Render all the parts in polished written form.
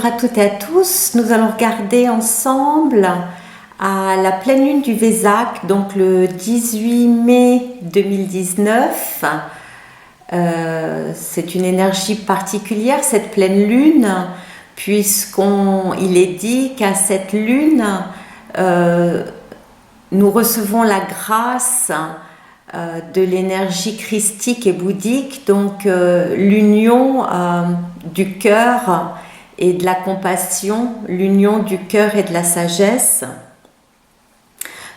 Bonjour à toutes et à tous. Nous allons regarder ensemble à la pleine lune du Vésac, donc le 18 mai 2019. C'est une énergie particulière, cette pleine lune, puisqu'il est dit qu'à cette lune, nous recevons la grâce de l'énergie christique et bouddhique, donc l'union du cœur et de la compassion, l'union du cœur et de la sagesse.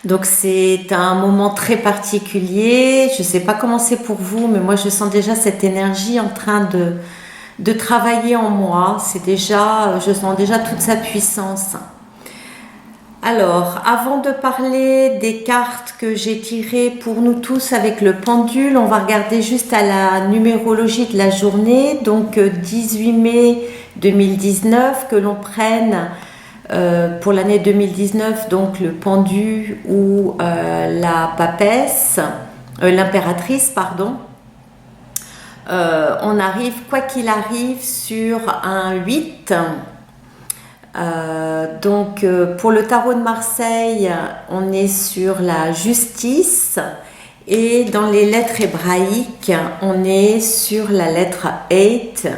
Donc c'est un moment très particulier. Je ne sais pas comment c'est pour vous, mais moi je sens déjà cette énergie en train de travailler en moi. Je sens déjà toute sa puissance. Alors, avant de parler des cartes que j'ai tirées pour nous tous avec le pendule, on va regarder juste à la numérologie de la journée, donc 18 mai 2019, que l'on prenne pour l'année 2019, donc le pendu ou la papesse, l'impératrice, pardon. On arrive, quoi qu'il arrive, sur un 8. Donc pour le tarot de Marseille, on est sur la justice, et dans les lettres hébraïques, on est sur la lettre 8.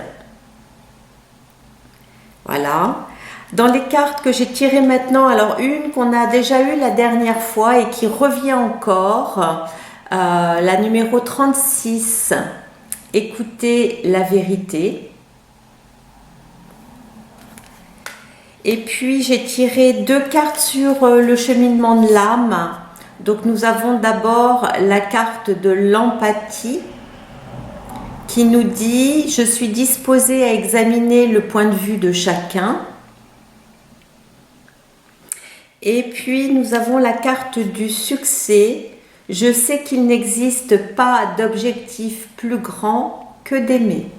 Voilà. Dans les cartes que j'ai tirées maintenant, alors une qu'on a déjà eue la dernière fois et qui revient encore, la numéro 36, écoutez la vérité. Et puis j'ai tiré deux cartes sur le cheminement de l'âme. Donc nous avons d'abord la carte de l'empathie qui nous dit « Je suis disposée à examiner le point de vue de chacun ». Et puis nous avons la carte du succès. « Je sais qu'il n'existe pas d'objectif plus grand que d'aimer ».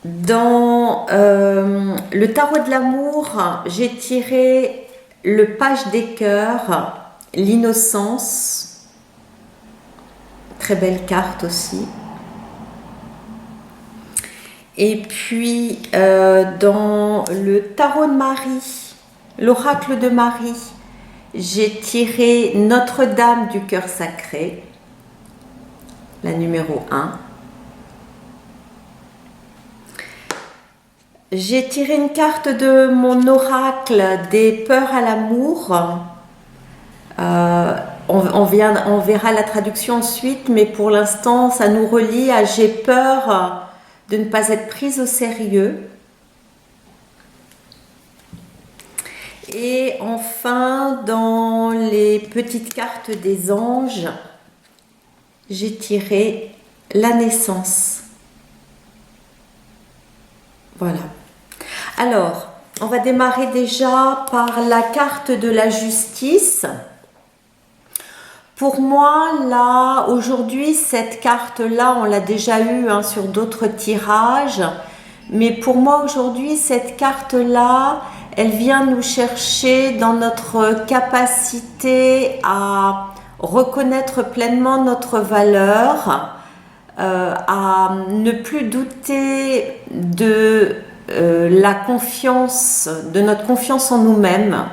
Dans le tarot de l'amour, j'ai tiré le page des cœurs, l'innocence, très belle carte aussi. Et puis dans le tarot de Marie, l'oracle de Marie, j'ai tiré Notre-Dame du cœur sacré, la numéro 1. J'ai tiré une carte de mon oracle des peurs à l'amour. On verra la traduction ensuite, mais pour l'instant, ça nous relie à j'ai peur de ne pas être prise au sérieux. Et enfin, dans les petites cartes des anges, j'ai tiré la naissance. Voilà. Alors, on va démarrer déjà par la carte de la justice. Pour moi, là, aujourd'hui, cette carte-là, on l'a déjà eue sur d'autres tirages. Mais pour moi, aujourd'hui, cette carte-là, elle vient nous chercher dans notre capacité à reconnaître pleinement notre valeur, à ne plus douter de la confiance, de notre confiance en nous-mêmes,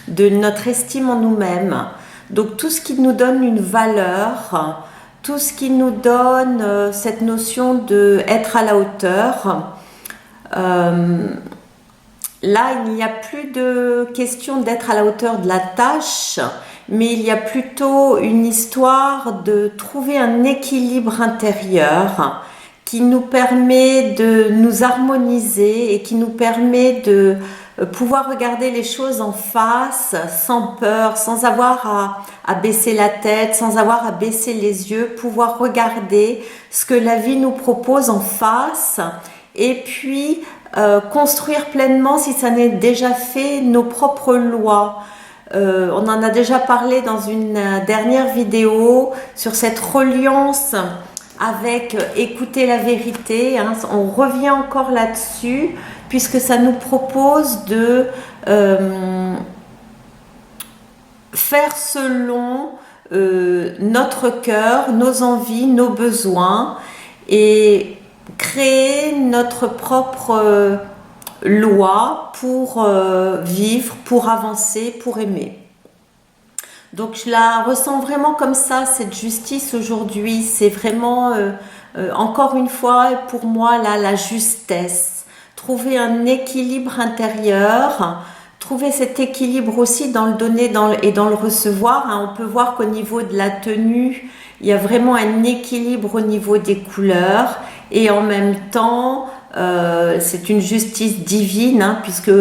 de notre estime en nous-mêmes. Donc tout ce qui nous donne une valeur, tout ce qui nous donne cette notion d'être à la hauteur. Là, il n'y a plus de question d'être à la hauteur de la tâche, mais il y a plutôt une histoire de trouver un équilibre intérieur qui nous permet de nous harmoniser et qui nous permet de pouvoir regarder les choses en face, sans peur, sans avoir à baisser la tête, sans avoir à baisser les yeux, pouvoir regarder ce que la vie nous propose en face et puis construire pleinement, si ça n'est déjà fait, nos propres lois. On en a déjà parlé dans une dernière vidéo sur cette reliance avec écouter la vérité. On revient encore là-dessus puisque ça nous propose de faire selon notre cœur, nos envies, nos besoins. Et créer notre propre loi pour vivre, pour avancer, pour aimer. Donc je la ressens vraiment comme ça, cette justice aujourd'hui. C'est vraiment, encore une fois, pour moi, là, la justesse. Trouver un équilibre intérieur, trouver cet équilibre aussi dans le donner et dans le recevoir. Hein. On peut voir qu'au niveau de la tenue, il y a vraiment un équilibre au niveau des couleurs. Et en même temps, c'est une justice divine, hein, puisque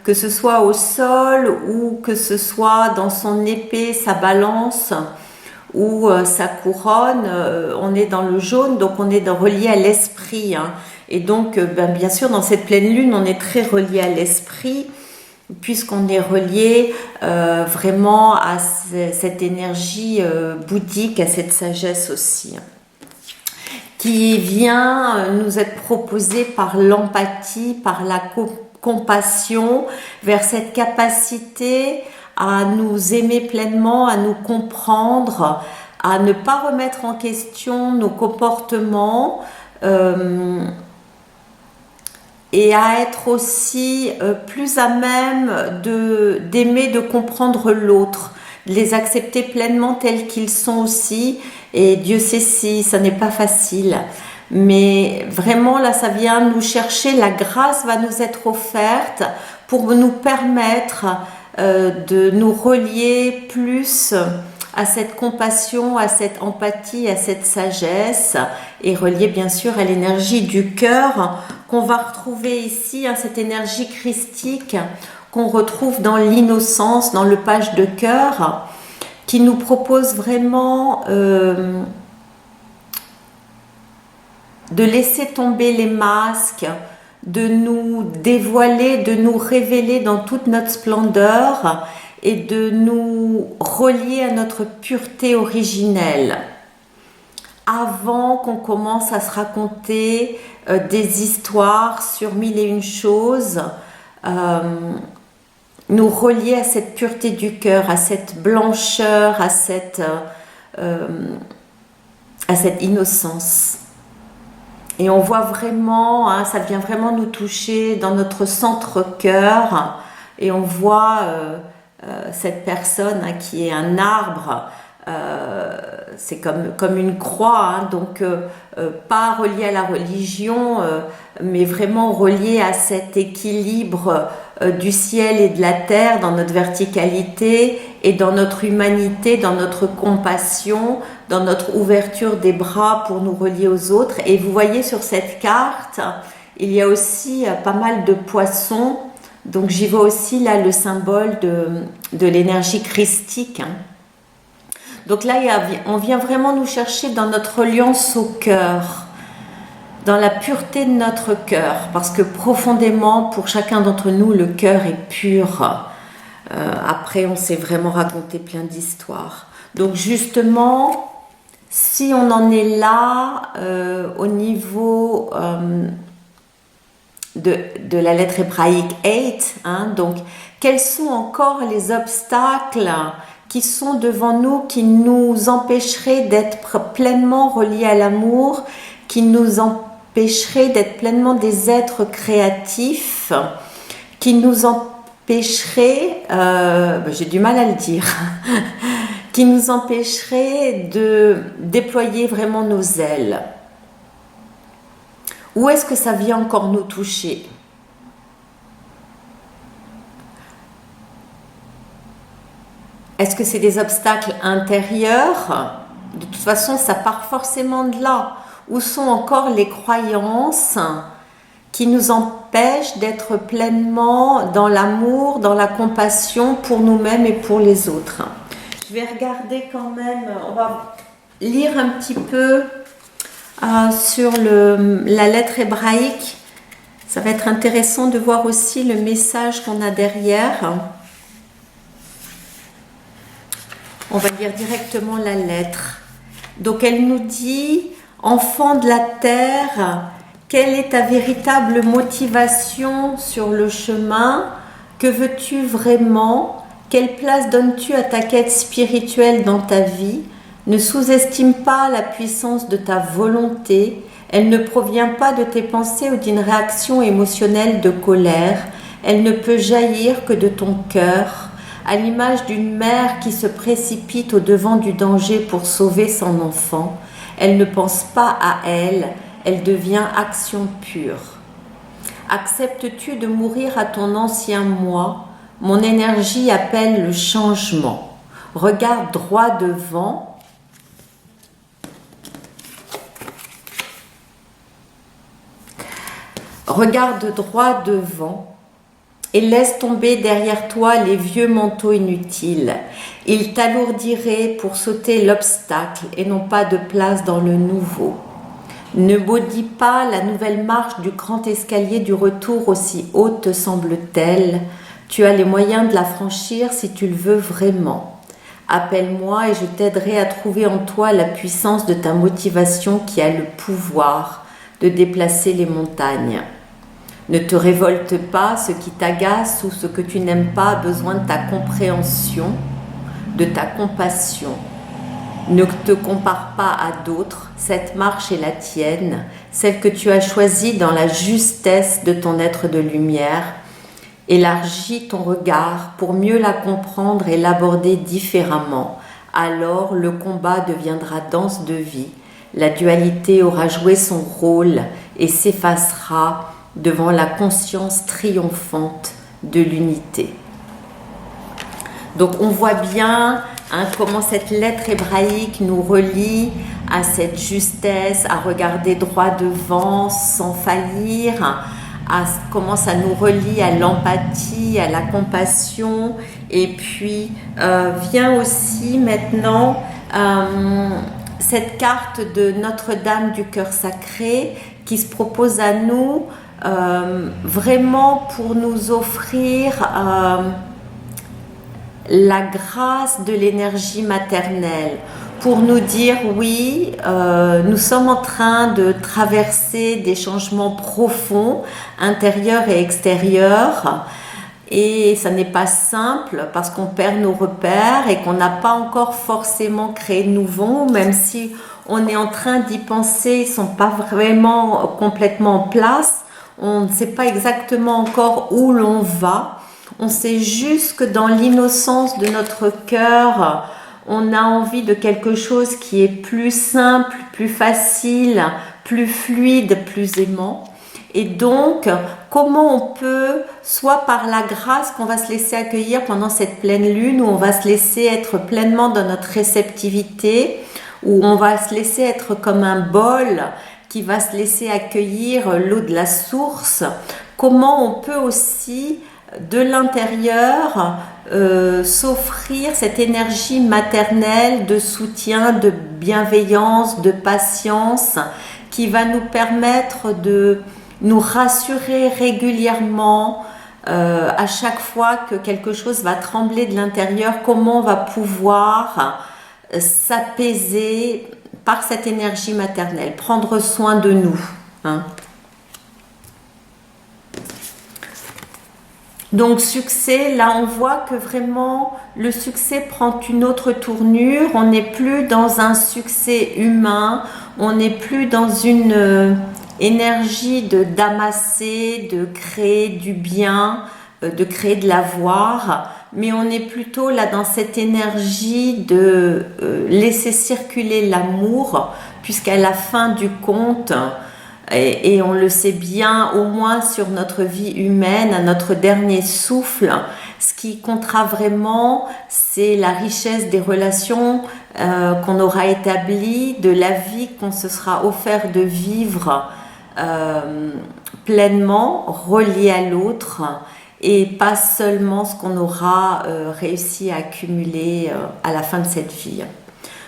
que ce soit au sol ou que ce soit dans son épée, sa balance ou sa couronne, on est dans le jaune, donc on est relié à l'esprit. Hein. Et donc, bien sûr, dans cette pleine lune, on est très relié à l'esprit, puisqu'on est relié vraiment à cette énergie bouddhique, à cette sagesse aussi, hein, qui vient nous être proposée par l'empathie, par la compassion, vers cette capacité à nous aimer pleinement, à nous comprendre, à ne pas remettre en question nos comportements et à être aussi plus à même d'aimer, de comprendre l'autre, de les accepter pleinement tels qu'ils sont aussi. Et Dieu sait si ça n'est pas facile. Mais vraiment, là, ça vient nous chercher, la grâce va nous être offerte pour nous permettre de nous relier plus à cette compassion, à cette empathie, à cette sagesse, et relier bien sûr à l'énergie du cœur qu'on va retrouver ici, hein, cette énergie christique qu'on retrouve dans l'innocence, dans le page de cœur, qui nous propose vraiment de laisser tomber les masques, de nous dévoiler, de nous révéler dans toute notre splendeur et de nous relier à notre pureté originelle. Avant qu'on commence à se raconter des histoires sur mille et une choses, nous relier à cette pureté du cœur, à cette blancheur, à cette innocence. Et on voit vraiment, hein, ça vient vraiment nous toucher dans notre centre-cœur, et on voit cette personne, hein, qui est un arbre, c'est comme une croix, hein, donc pas relié à la religion, mais vraiment relié à cet équilibre du ciel et de la terre, dans notre verticalité et dans notre humanité, dans notre compassion, dans notre ouverture des bras pour nous relier aux autres. Et vous voyez sur cette carte, il y a aussi pas mal de poissons, donc j'y vois aussi là le symbole de l'énergie christique, hein. Donc là, on vient vraiment nous chercher dans notre reliance au cœur, dans la pureté de notre cœur, parce que profondément, pour chacun d'entre nous, le cœur est pur. Après, on s'est vraiment raconté plein d'histoires. Donc justement, si on en est là au niveau de la lettre hébraïque 8, hein, donc quels sont encore les obstacles qui sont devant nous, qui nous empêcheraient d'être pleinement reliés à l'amour, qui nous empêcheraient d'être pleinement des êtres créatifs, qui nous empêcheraient, j'ai du mal à le dire, qui nous empêcheraient de déployer vraiment nos ailes. Où est-ce que ça vient encore nous toucher ? Est-ce que c'est des obstacles intérieurs ? De toute façon, ça part forcément de là. Où sont encore les croyances qui nous empêchent d'être pleinement dans l'amour, dans la compassion pour nous-mêmes et pour les autres ? Je vais regarder quand même, on va lire un petit peu sur la lettre hébraïque. Ça va être intéressant de voir aussi le message qu'on a derrière. On va lire directement la lettre. Donc elle nous dit: enfant de la terre, quelle est ta véritable motivation sur le chemin? Que veux-tu vraiment? Quelle place donnes-tu à ta quête spirituelle dans ta vie? Ne sous-estime pas la puissance de ta volonté. Elle ne provient pas de tes pensées ou d'une réaction émotionnelle de colère. Elle ne peut jaillir que de ton cœur, à l'image d'une mère qui se précipite au-devant du danger pour sauver son enfant. Elle ne pense pas à elle, elle devient action pure. Acceptes-tu de mourir à ton ancien moi? Mon énergie appelle le changement. Regarde droit devant. Regarde droit devant et laisse tomber derrière toi les vieux manteaux inutiles. Ils t'alourdiraient pour sauter l'obstacle et n'ont pas de place dans le nouveau. Ne maudis pas la nouvelle marche du grand escalier du retour, aussi haute te semble-t-elle. Tu as les moyens de la franchir si tu le veux vraiment. Appelle-moi et je t'aiderai à trouver en toi la puissance de ta motivation qui a le pouvoir de déplacer les montagnes. Ne te révolte pas, ce qui t'agace ou ce que tu n'aimes pas a besoin de ta compréhension, de ta compassion. Ne te compare pas à d'autres, cette marche est la tienne, celle que tu as choisie dans la justesse de ton être de lumière. Élargis ton regard pour mieux la comprendre et l'aborder différemment. Alors le combat deviendra danse de vie. La dualité aura joué son rôle et s'effacera devant la conscience triomphante de l'unité. Donc on voit bien comment cette lettre hébraïque nous relie à cette justesse, à regarder droit devant sans faillir, comment ça nous relie à l'empathie, à la compassion. Et puis vient aussi maintenant cette carte de Notre-Dame du Cœur Sacré qui se propose à nous vraiment pour nous offrir la grâce de l'énergie maternelle, pour nous dire oui, nous sommes en train de traverser des changements profonds, intérieurs et extérieurs, et ça n'est pas simple parce qu'on perd nos repères et qu'on n'a pas encore forcément créé de nouveau, même si on est en train d'y penser, ils ne sont pas vraiment complètement en place, on ne sait pas exactement encore où l'on va. On sait juste que dans l'innocence de notre cœur, on a envie de quelque chose qui est plus simple, plus facile, plus fluide, plus aimant. Et donc, comment on peut, soit par la grâce qu'on va se laisser accueillir pendant cette pleine lune, où on va se laisser être pleinement dans notre réceptivité, où on va se laisser être comme un bol qui va se laisser accueillir l'eau de la source, comment on peut aussi de l'intérieur s'offrir cette énergie maternelle de soutien, de bienveillance, de patience qui va nous permettre de nous rassurer régulièrement à chaque fois que quelque chose va trembler de l'intérieur, comment on va pouvoir s'apaiser par cette énergie maternelle, prendre soin de nous. Donc succès, là on voit que vraiment le succès prend une autre tournure, on n'est plus dans un succès humain, on n'est plus dans une énergie d'amasser, de créer du bien, de créer de l'avoir, mais on est plutôt là dans cette énergie de laisser circuler l'amour, puisqu'à la fin du compte, et on le sait bien, au moins sur notre vie humaine, à notre dernier souffle, ce qui comptera vraiment, c'est la richesse des relations qu'on aura établies, de la vie qu'on se sera offert de vivre pleinement, relié à l'autre, et pas seulement ce qu'on aura réussi à accumuler à la fin de cette vie.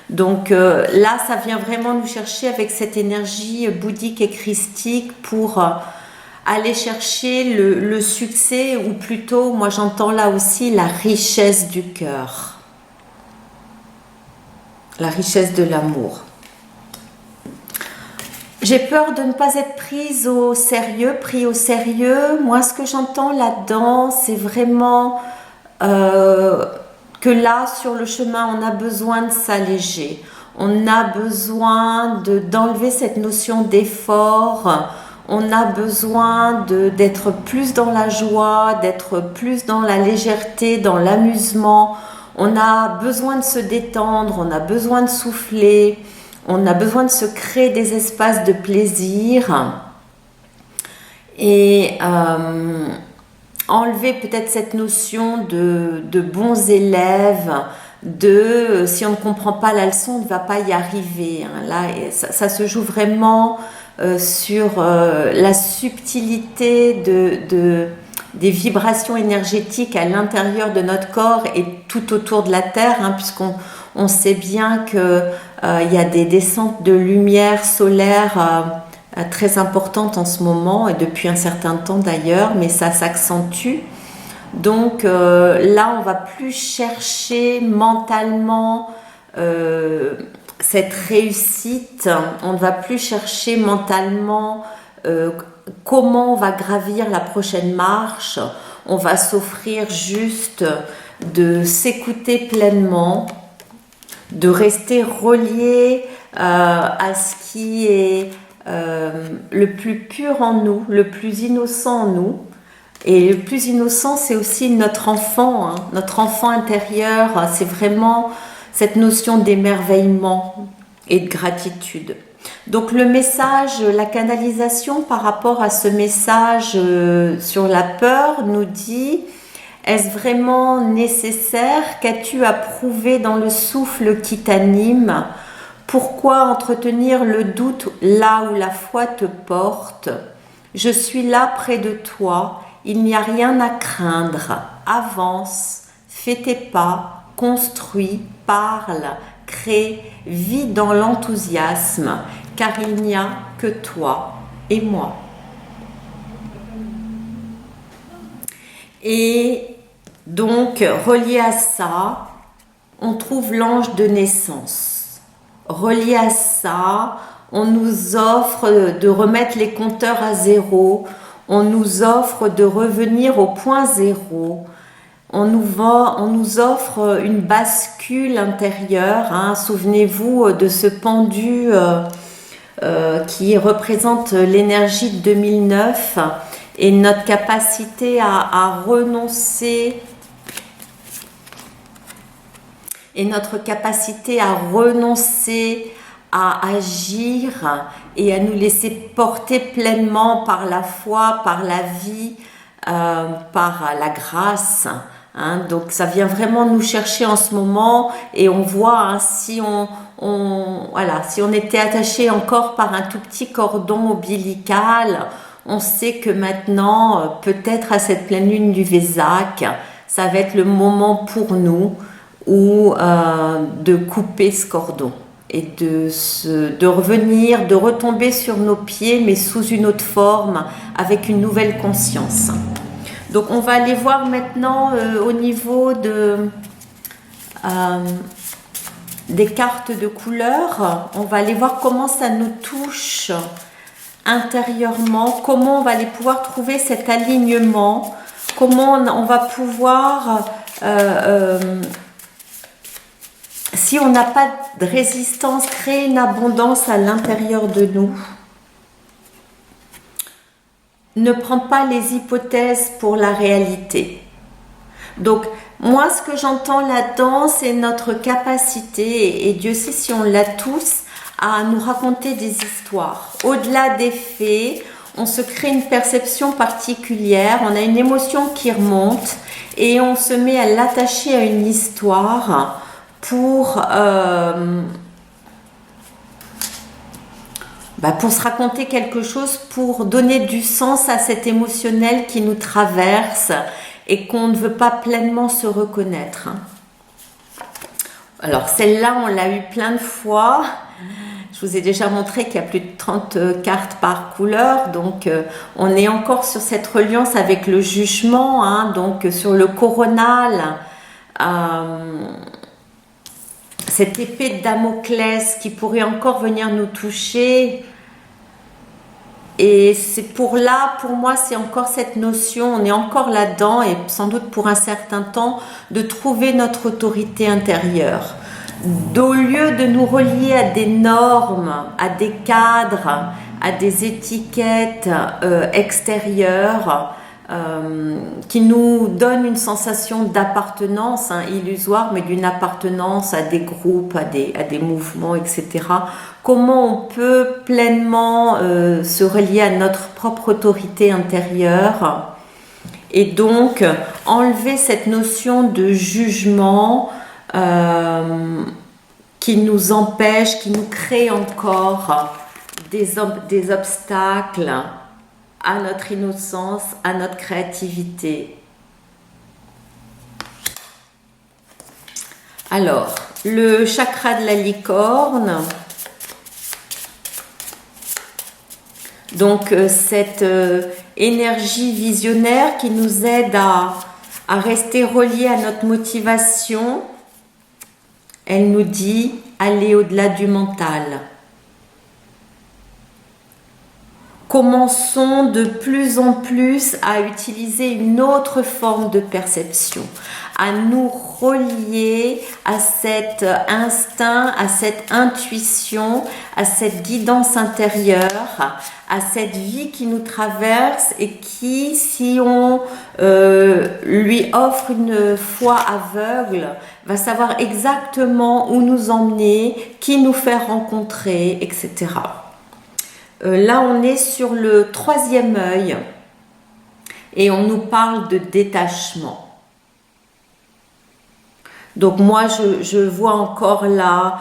Donc là, ça vient vraiment nous chercher avec cette énergie bouddhique et christique pour aller chercher le succès, ou plutôt, moi j'entends là aussi la richesse du cœur, la richesse de l'amour. J'ai peur de ne pas être pris au sérieux. Moi, ce que j'entends là-dedans, c'est vraiment que là, sur le chemin, on a besoin de s'alléger. On a besoin d'enlever cette notion d'effort. On a besoin d'être plus dans la joie, d'être plus dans la légèreté, dans l'amusement. On a besoin de se détendre, on a besoin de souffler, on a besoin de se créer des espaces de plaisir. Et enlever peut-être cette notion de bons élèves, si on ne comprend pas la leçon, on ne va pas y arriver. Là, ça se joue vraiment sur la subtilité des vibrations énergétiques à l'intérieur de notre corps et tout autour de la Terre, puisqu'on sait bien qu'il y a des descentes de lumière solaire très importantes en ce moment, et depuis un certain temps d'ailleurs, mais ça s'accentue. Donc là, on ne va plus chercher mentalement cette réussite, on ne va plus chercher mentalement comment on va gravir la prochaine marche. On va s'offrir juste de s'écouter pleinement, de rester relié à ce qui est le plus pur en nous, le plus innocent en nous. Et le plus innocent, c'est aussi notre enfant, notre enfant intérieur. C'est vraiment cette notion d'émerveillement et de gratitude. Donc le message, la canalisation par rapport à ce message sur la peur nous dit: est-ce vraiment nécessaire? Qu'as-tu à prouver dans le souffle qui t'anime? Pourquoi entretenir le doute là où la foi te porte? Je suis là près de toi, il n'y a rien à craindre. Avance, fais tes pas, construis, parle, crée, vis dans l'enthousiasme, car il n'y a que toi et moi. Et donc, relié à ça, on trouve l'ange de naissance. Relié à ça, on nous offre de remettre les compteurs à zéro, on nous offre de revenir au point zéro, on nous offre une bascule intérieure. Souvenez-vous de ce pendu qui représente l'énergie de 2009 et notre capacité à renoncer à agir et à nous laisser porter pleinement par la foi, par la vie, par la grâce. Donc ça vient vraiment nous chercher en ce moment, et on voit si on était attaché encore par un tout petit cordon ombilical, on sait que maintenant, peut-être à cette pleine lune du Vésac, ça va être le moment pour nous de couper ce cordon et de revenir, de retomber sur nos pieds, mais sous une autre forme, avec une nouvelle conscience. Donc on va aller voir maintenant au niveau des cartes de couleurs. On va aller voir comment ça nous touche intérieurement, comment on va aller pouvoir trouver cet alignement, comment on va pouvoir, si on n'a pas de résistance, créer une abondance à l'intérieur de nous. Ne prends pas les hypothèses pour la réalité. Donc, moi, ce que j'entends là-dedans, c'est notre capacité, et Dieu sait si on l'a tous, à nous raconter des histoires. Au-delà des faits, on se crée une perception particulière, on a une émotion qui remonte, et on se met à l'attacher à une histoire pour se raconter quelque chose, pour donner du sens à cet émotionnel qui nous traverse et qu'on ne veut pas pleinement se reconnaître. Alors celle-là, on l'a eu plein de fois. Je vous ai déjà montré qu'il y a plus de 30 cartes par couleur, donc on est encore sur cette reliance avec le jugement, donc sur le coronal, cette épée de Damoclès qui pourrait encore venir nous toucher. Et c'est pour moi, c'est encore cette notion, on est encore là-dedans, et sans doute pour un certain temps, de trouver notre autorité intérieure, Au lieu de nous relier à des normes, à des cadres, à des étiquettes extérieures qui nous donnent une sensation d'appartenance illusoire, mais d'une appartenance à des groupes, à des mouvements, etc. Comment on peut pleinement se relier à notre propre autorité intérieure et donc enlever cette notion de jugement qui nous empêche, qui nous crée encore des obstacles à notre innocence, à notre créativité. Alors, le chakra de la licorne, donc cette énergie visionnaire qui nous aide à rester reliés à notre motivation. Elle nous dit aller au-delà du mental. Commençons de plus en plus à utiliser une autre forme de perception, à nous relier à cet instinct, à cette intuition, à cette guidance intérieure, à cette vie qui nous traverse et qui, si on lui offre une foi aveugle, va savoir exactement où nous emmener, qui nous faire rencontrer, etc. Là, on est sur le 3e œil et on nous parle de détachement. Donc moi, je vois encore là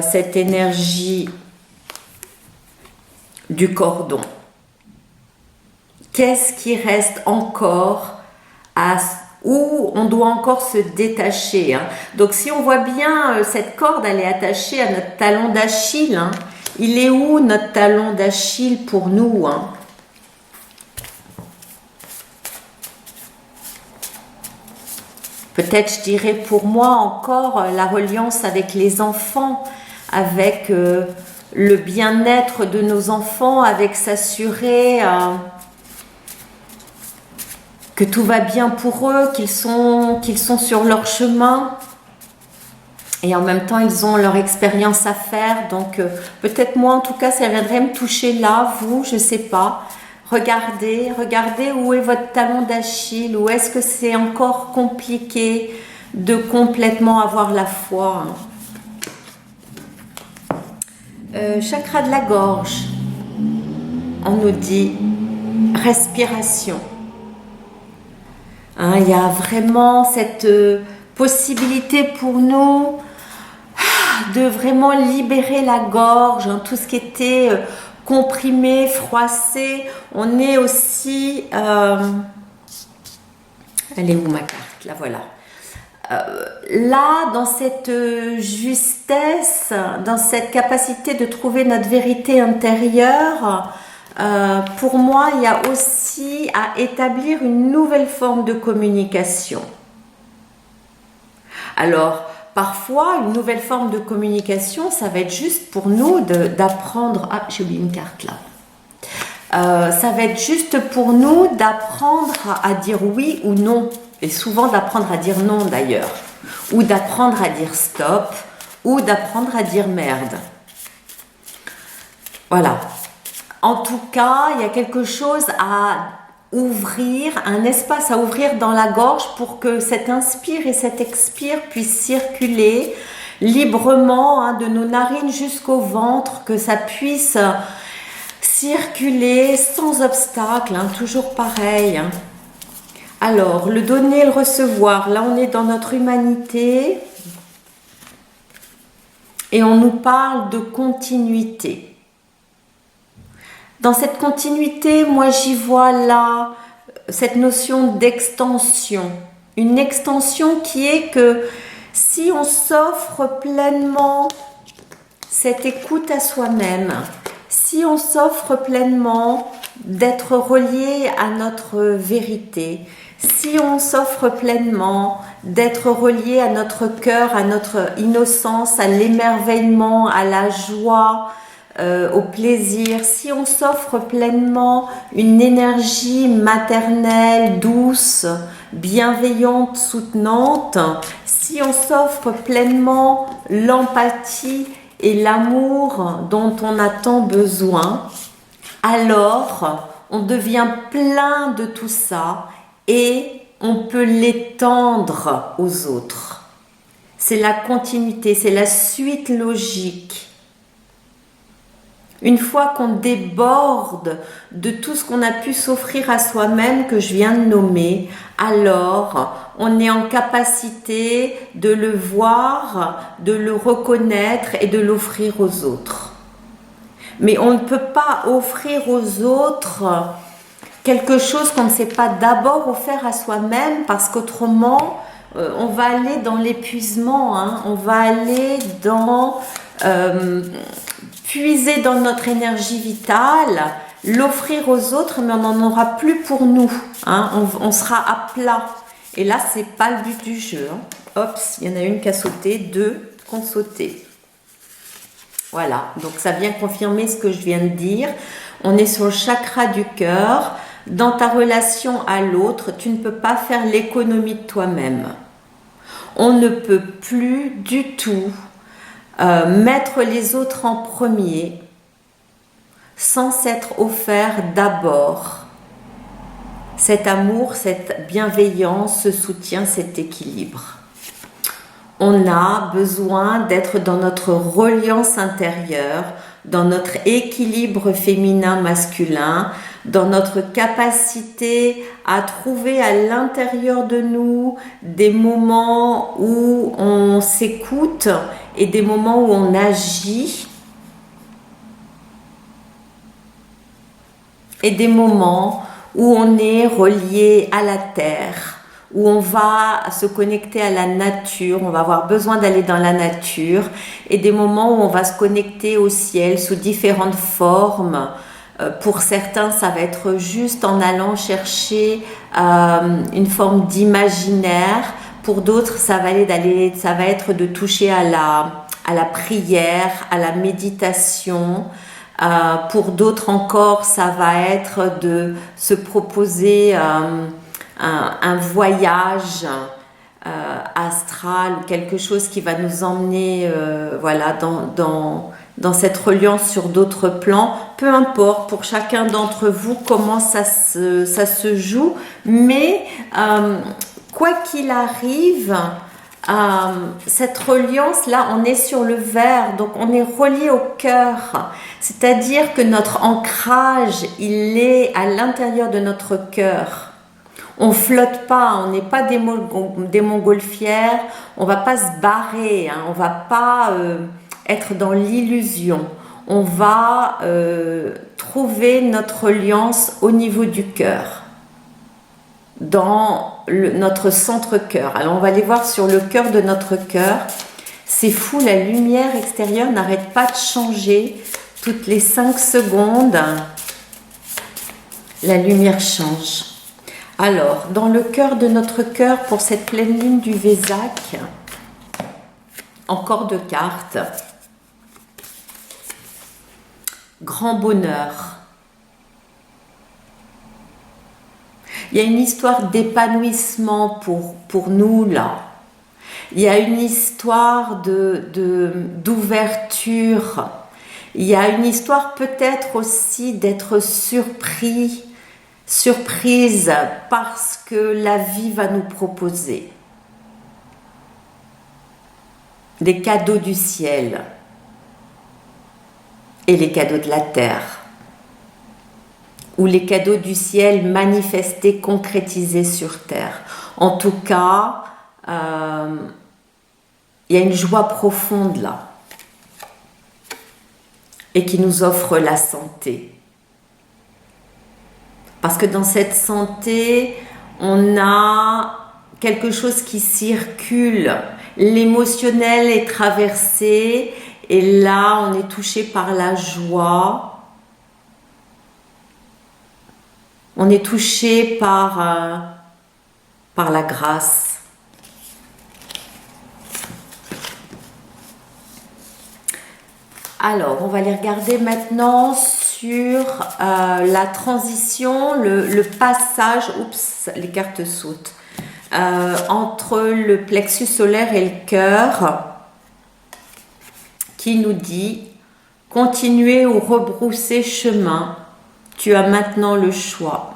cette énergie du cordon. Qu'est-ce qui reste encore où on doit encore se détacher, Donc si on voit bien, cette corde, elle est attachée à notre talon d'Achille, Il est où notre talon d'Achille pour nous, Peut-être, je dirais pour moi encore, la reliance avec les enfants, avec le bien-être de nos enfants, avec s'assurer que tout va bien pour eux, qu'ils sont sur leur chemin. Et en même temps, ils ont leur expérience à faire. Donc, peut-être moi, en tout cas, ça viendrait me toucher là, vous, je ne sais pas. Regardez où est votre talon d'Achille. Où est-ce que c'est encore compliqué de complètement avoir la foi. Chakra de la gorge. On nous dit respiration. Il y a vraiment cette possibilité pour nous de vraiment libérer la gorge, tout ce qui était comprimé, froissé. On est aussi... elle est où ma carte? Là, voilà. Là, dans cette justesse, dans cette capacité de trouver notre vérité intérieure, pour moi, il y a aussi à établir une nouvelle forme de communication. Alors, parfois, une nouvelle forme de communication, ça va être juste pour nous d'apprendre... Ah, j'ai oublié une carte là. Ça va être juste pour nous d'apprendre à dire oui ou non. Et souvent d'apprendre à dire non d'ailleurs. Ou d'apprendre à dire stop. Ou d'apprendre à dire merde. Voilà. En tout cas, il y a quelque chose à ouvrir, un espace à ouvrir dans la gorge pour que cet inspire et cet expire puisse circuler librement de nos narines jusqu'au ventre, que ça puisse circuler sans obstacle, toujours pareil. Alors, le donner et le recevoir, là on est dans notre humanité et on nous parle de continuité. Dans cette continuité, moi j'y vois là cette notion d'extension. Une extension qui est que si on s'offre pleinement cette écoute à soi-même, si on s'offre pleinement d'être relié à notre vérité, si on s'offre pleinement d'être relié à notre cœur, à notre innocence, à l'émerveillement, à la joie, au plaisir, si on s'offre pleinement une énergie maternelle, douce, bienveillante, soutenante, si on s'offre pleinement l'empathie et l'amour dont on a tant besoin, alors on devient plein de tout ça et on peut l'étendre aux autres. C'est la continuité, c'est la suite logique. Une fois qu'on déborde de tout ce qu'on a pu s'offrir à soi-même que je viens de nommer, alors on est en capacité de le voir, de le reconnaître et de l'offrir aux autres. Mais on ne peut pas offrir aux autres quelque chose qu'on ne s'est pas d'abord offert à soi-même, parce qu'autrement, on va aller dans l'épuisement, hein, on va aller dans... puiser dans notre énergie vitale, l'offrir aux autres, mais on n'en aura plus pour nous. Hein, on sera à plat. Et là, c'est pas le but du jeu. Hein. Oups, il y en a une qui a sauté, deux qui ont sauté. Voilà, donc ça vient confirmer ce que je viens de dire. On est sur le chakra du cœur. Dans ta relation à l'autre, tu ne peux pas faire l'économie de toi-même. On ne peut plus du tout mettre les autres en premier sans s'être offert d'abord cet amour, cette bienveillance, ce soutien, cet équilibre. On a besoin d'être dans notre reliance intérieure, dans notre équilibre féminin-masculin, dans notre capacité à trouver à l'intérieur de nous des moments où on s'écoute et des moments où on agit et des moments où on est relié à la terre, où on va se connecter à la nature, on va avoir besoin d'aller dans la nature, et des moments où on va se connecter au ciel sous différentes formes. Pour certains, ça va être juste en allant chercher une forme d'imaginaire. Pour d'autres, ça va être de toucher à la prière, à la méditation. Pour d'autres encore, ça va être de se proposer un voyage astral, quelque chose qui va nous emmener voilà, dans cette reliance sur d'autres plans. Peu importe pour chacun d'entre vous comment ça se joue, mais quoi qu'il arrive, cette reliance là, on est sur le verre, donc on est relié au cœur, c'est-à-dire que notre ancrage il est à l'intérieur de notre cœur. On flotte pas, on n'est pas des montgolfières, on va pas se barrer, hein, on va pas être dans l'illusion. On va trouver notre reliance au niveau du cœur, dans notre centre-cœur. Alors on va aller voir sur le cœur de notre cœur. C'est fou, la lumière extérieure n'arrête pas de changer. Toutes les 5 secondes, la lumière change. Alors, dans le cœur de notre cœur, pour cette pleine lune du Vésac, encore 2 cartes. Grand bonheur. Il y a une histoire d'épanouissement pour nous là. Il y a une histoire d'ouverture. Il y a une histoire peut-être aussi d'être surprise parce que la vie va nous proposer des cadeaux du ciel et les cadeaux de la terre, ou les cadeaux du ciel manifestés, concrétisés sur terre. En tout cas, il y a une joie profonde là et qui nous offre la santé. Parce que dans cette santé, on a quelque chose qui circule. L'émotionnel est traversé et là, on est touché par la joie. On est touché par la grâce. Alors, on va les regarder maintenant sur la transition, le passage, oups, les cartes sautent, entre le plexus solaire et le cœur, qui nous dit « Continuer ou rebrousser chemin, tu as maintenant le choix ».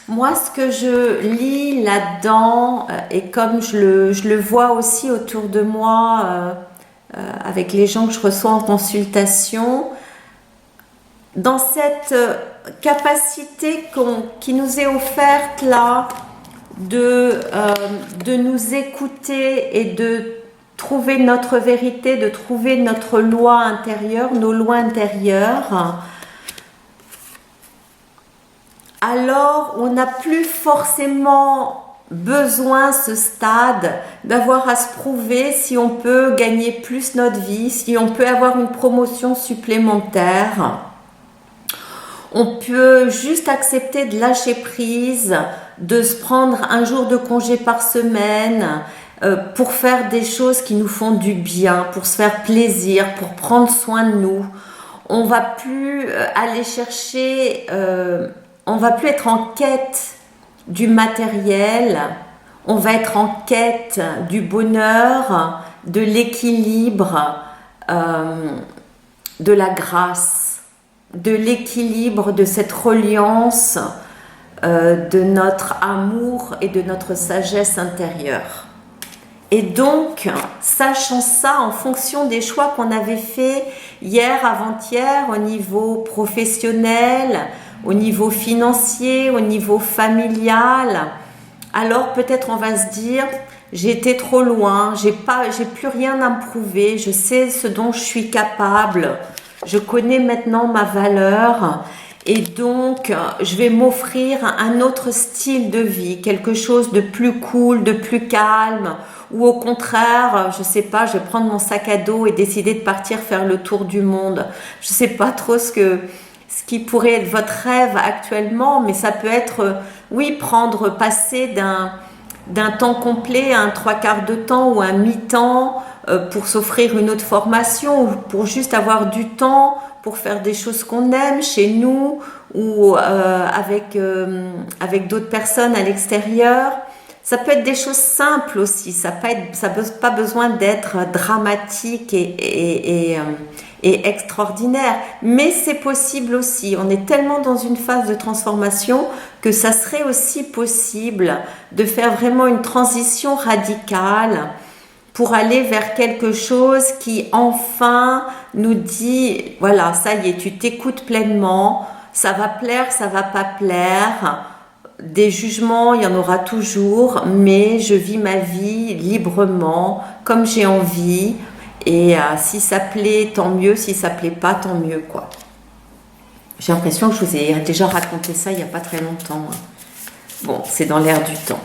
Moi, ce que je lis là-dedans, et comme je le vois aussi autour de moi, avec les gens que je reçois en consultation, dans cette capacité qui nous est offerte là, de nous écouter et de trouver notre vérité, de trouver notre loi intérieure, nos lois intérieures, alors on n'a plus forcément besoin à ce stade d'avoir à se prouver si on peut gagner plus notre vie, si on peut avoir une promotion supplémentaire. On peut juste accepter de lâcher prise, de se prendre un jour de congé par semaine pour faire des choses qui nous font du bien, pour se faire plaisir, pour prendre soin de nous. On va plus aller chercher... on va plus être en quête du matériel, on va être en quête du bonheur, de l'équilibre, de la grâce, de l'équilibre de cette reliance, de notre amour et de notre sagesse intérieure. Et donc, sachant ça, en fonction des choix qu'on avait faits hier, avant-hier, au niveau professionnel, au niveau financier, au niveau familial, alors peut-être on va se dire j'ai été trop loin, j'ai plus rien à me prouver, je sais ce dont je suis capable, je connais maintenant ma valeur et donc je vais m'offrir un autre style de vie, quelque chose de plus cool, de plus calme, ou au contraire, je sais pas, je vais prendre mon sac à dos et décider de partir faire le tour du monde. Je sais pas trop ce qui pourrait être votre rêve actuellement, mais ça peut être, oui, passer d'un temps complet à un 3/4 de temps ou un mi-temps pour s'offrir une autre formation ou pour juste avoir du temps pour faire des choses qu'on aime chez nous ou avec d'autres personnes à l'extérieur. Ça peut être des choses simples aussi, ça n'a pas besoin d'être dramatique et extraordinaire, mais c'est possible aussi. On est tellement dans une phase de transformation que ça serait aussi possible de faire vraiment une transition radicale pour aller vers quelque chose qui enfin nous dit, voilà, ça y est, tu t'écoutes pleinement, ça va plaire, ça va pas plaire. Des jugements, il y en aura toujours, mais je vis ma vie librement, comme j'ai envie. Et si ça plaît, tant mieux. Si ça plaît pas, tant mieux, quoi. J'ai l'impression que je vous ai déjà raconté ça il n'y a pas très longtemps. Bon, c'est dans l'air du temps.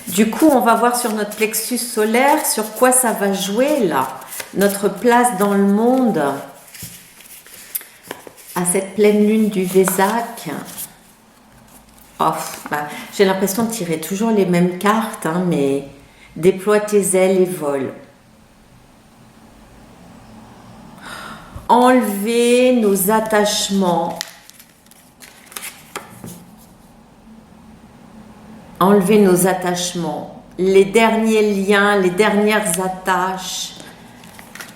Du coup, on va voir sur notre plexus solaire sur quoi ça va jouer, là. Notre place dans le monde à cette pleine lune du Vésac. Oh, j'ai l'impression de tirer toujours les mêmes cartes, hein, mais déploie tes ailes et vole. Enlever nos attachements. Enlever nos attachements, les derniers liens, les dernières attaches,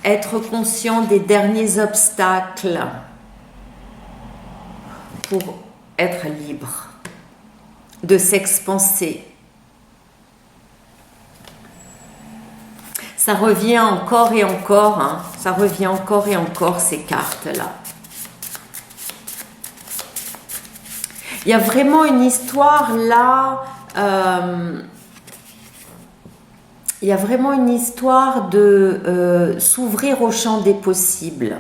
être conscient des derniers obstacles pour être libre de s'expanser. Ça revient encore et encore, hein, ça revient encore et encore ces cartes-là. Il y a vraiment une histoire là, il y a vraiment une histoire de s'ouvrir au champ des possibles.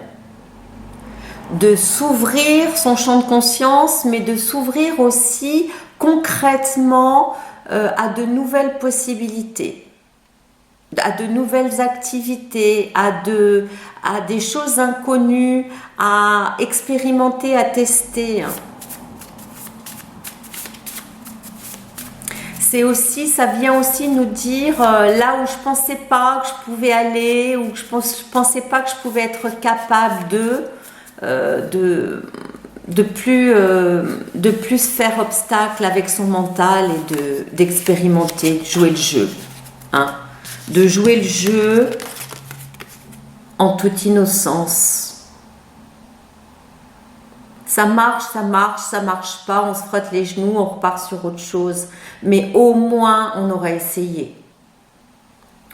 De s'ouvrir son champ de conscience, mais de s'ouvrir aussi concrètement à de nouvelles possibilités, à de nouvelles activités, à des choses inconnues, à expérimenter, à tester. c'est aussi, ça vient aussi nous dire là où je pensais pas que je pouvais aller, ou que je pensais pas que je pouvais être capable de plus faire obstacle avec son mental et d'expérimenter, de jouer le jeu, hein, de jouer le jeu en toute innocence. Ça marche, ça marche, ça marche pas, on se frotte les genoux, on repart sur autre chose. Mais au moins, on aura essayé.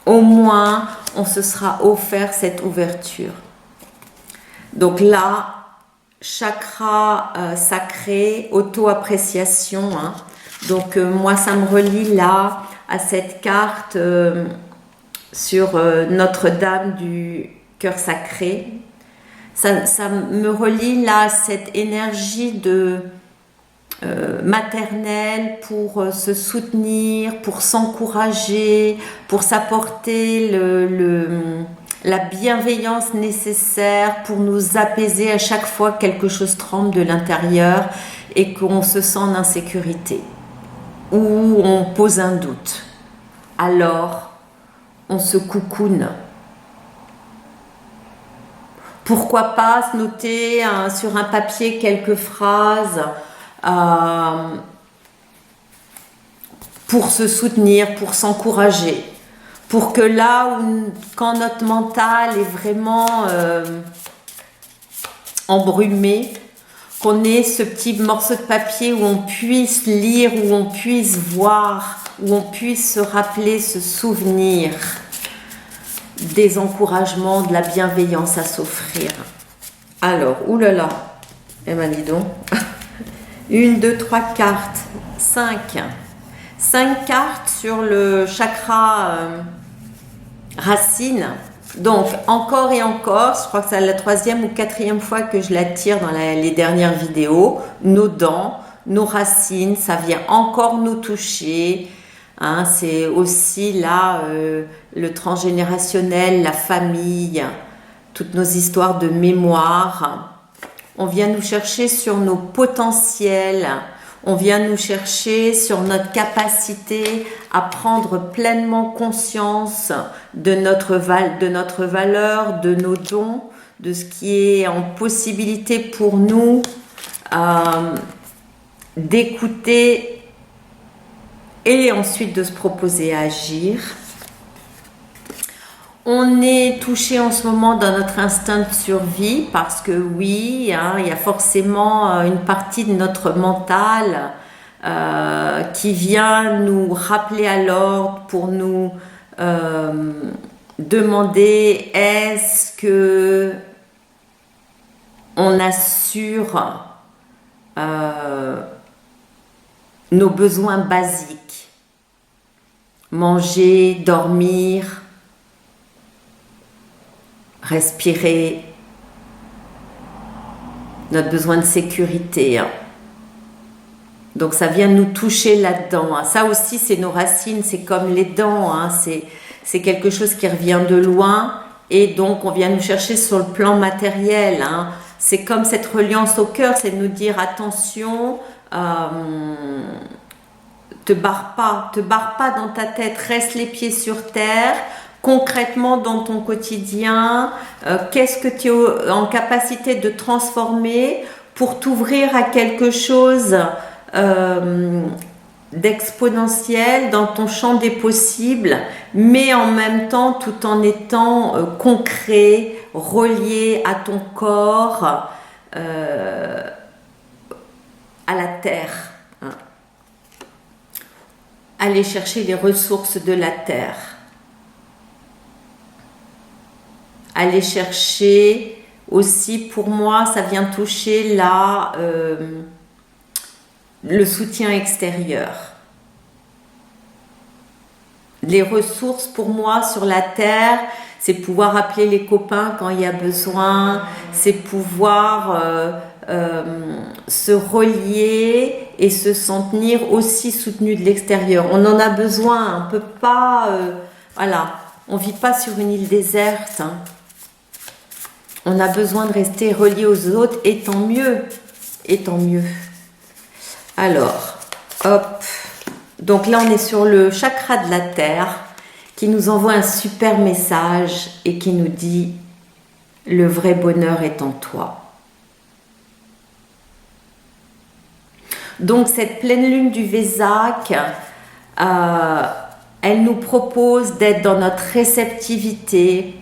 Au moins, on se sera offert cette ouverture. Donc là, chakra sacré, auto-appréciation. Hein. Donc moi, ça me relie là à cette carte sur Notre-Dame du cœur sacré. Ça me relie là à cette énergie de maternelle pour se soutenir, pour s'encourager, pour s'apporter la bienveillance nécessaire, pour nous apaiser à chaque fois que quelque chose tremble de l'intérieur et qu'on se sent en insécurité ou on pose un doute. Alors, on se coucoune. Pourquoi pas se noter sur un papier quelques phrases pour se soutenir, pour s'encourager, pour que là où, quand notre mental est vraiment embrumé, qu'on ait ce petit morceau de papier où on puisse lire, où on puisse voir, où on puisse se rappeler, se souvenir des encouragements, de la bienveillance à s'offrir. Alors, oulala, eh ben dis donc, 1, 2, 3 cartes, 5 cartes sur le chakra racine. Donc, encore et encore, je crois que c'est la 3e ou 4e fois que je la tire dans les dernières vidéos, nos dents, nos racines, ça vient encore nous toucher. Hein, c'est aussi là le transgénérationnel, la famille, toutes nos histoires de mémoire. On vient nous chercher sur nos potentiels, on vient nous chercher sur notre capacité à prendre pleinement conscience de notre valeur, de nos dons, de ce qui est en possibilité pour nous d'écouter et ensuite de se proposer à agir. On est touché en ce moment dans notre instinct de survie parce que oui, hein, il y a forcément une partie de notre mental qui vient nous rappeler à l'ordre pour nous demander est-ce que on assure nos besoins basiques. Manger, dormir, respirer, notre besoin de sécurité. Hein. Donc ça vient nous toucher là-dedans. Hein. Ça aussi, c'est nos racines, c'est comme les dents. Hein. C'est quelque chose qui revient de loin et donc on vient nous chercher sur le plan matériel. Hein. C'est comme cette reliance au cœur, c'est de nous dire attention, te barre pas dans ta tête, reste les pieds sur terre. Concrètement dans ton quotidien, qu'est-ce que tu es en capacité de transformer pour t'ouvrir à quelque chose d'exponentiel dans ton champ des possibles, mais en même temps tout en étant concret, relié à ton corps, à la terre. Hein. Aller chercher les ressources de la terre. Aller chercher aussi, pour moi, ça vient toucher là le soutien extérieur. Les ressources pour moi sur la terre, c'est pouvoir appeler les copains quand il y a besoin, c'est pouvoir se relier et se sentir aussi soutenu de l'extérieur. On en a besoin, on ne peut pas, voilà, on ne vit pas sur une île déserte. Hein. On a besoin de rester relié aux autres et tant mieux. Et tant mieux. Alors, hop. Donc là, on est sur le chakra de la terre qui nous envoie un super message et qui nous dit « Le vrai bonheur est en toi ». Donc cette pleine lune du Vésac, elle nous propose d'être dans notre réceptivité,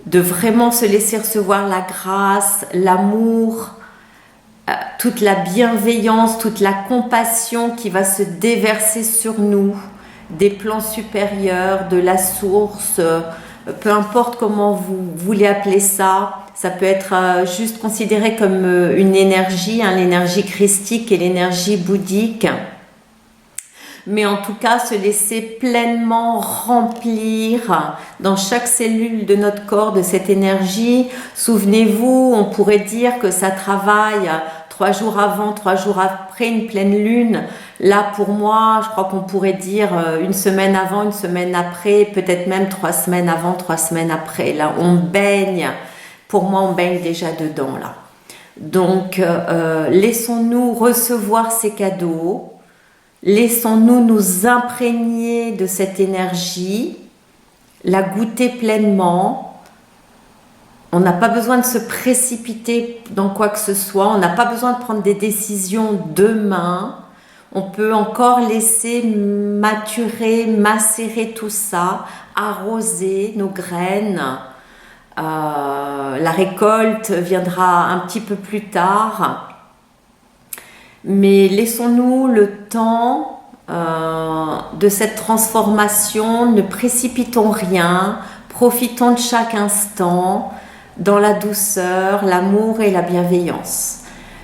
de vraiment se laisser recevoir la grâce, l'amour, toute la bienveillance, toute la compassion qui va se déverser sur nous, des plans supérieurs, de la source, peu importe comment vous voulez appeler ça. Ça peut être juste considéré comme une énergie, l'énergie christique et l'énergie bouddhique. Mais en tout cas, se laisser pleinement remplir dans chaque cellule de notre corps de cette énergie. Souvenez-vous, on pourrait dire que ça travaille 3 jours avant, 3 jours après une pleine lune. Là, pour moi, je crois qu'on pourrait dire 1 semaine avant, 1 semaine après, peut-être même 3 semaines avant, 3 semaines après. Là, on baigne. Pour moi, on baigne déjà dedans, là. Donc, laissons-nous recevoir ces cadeaux. Laissons-nous nous imprégner de cette énergie, la goûter pleinement. On n'a pas besoin de se précipiter dans quoi que ce soit. On n'a pas besoin de prendre des décisions demain. On peut encore laisser maturer, macérer tout ça, arroser nos graines. La récolte viendra un petit peu plus tard. Mais laissons-nous le temps de cette transformation, ne précipitons rien, profitons de chaque instant dans la douceur, l'amour et la bienveillance.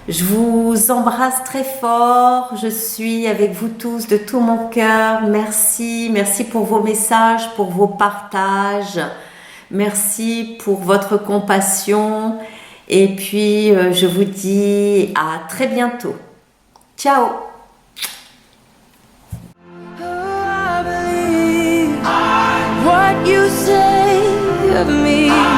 Je vous embrasse très fort, je suis avec vous tous de tout mon cœur. Merci, merci pour vos messages, pour vos partages, merci pour votre compassion et puis je vous dis à très bientôt. Ciao. What you say of me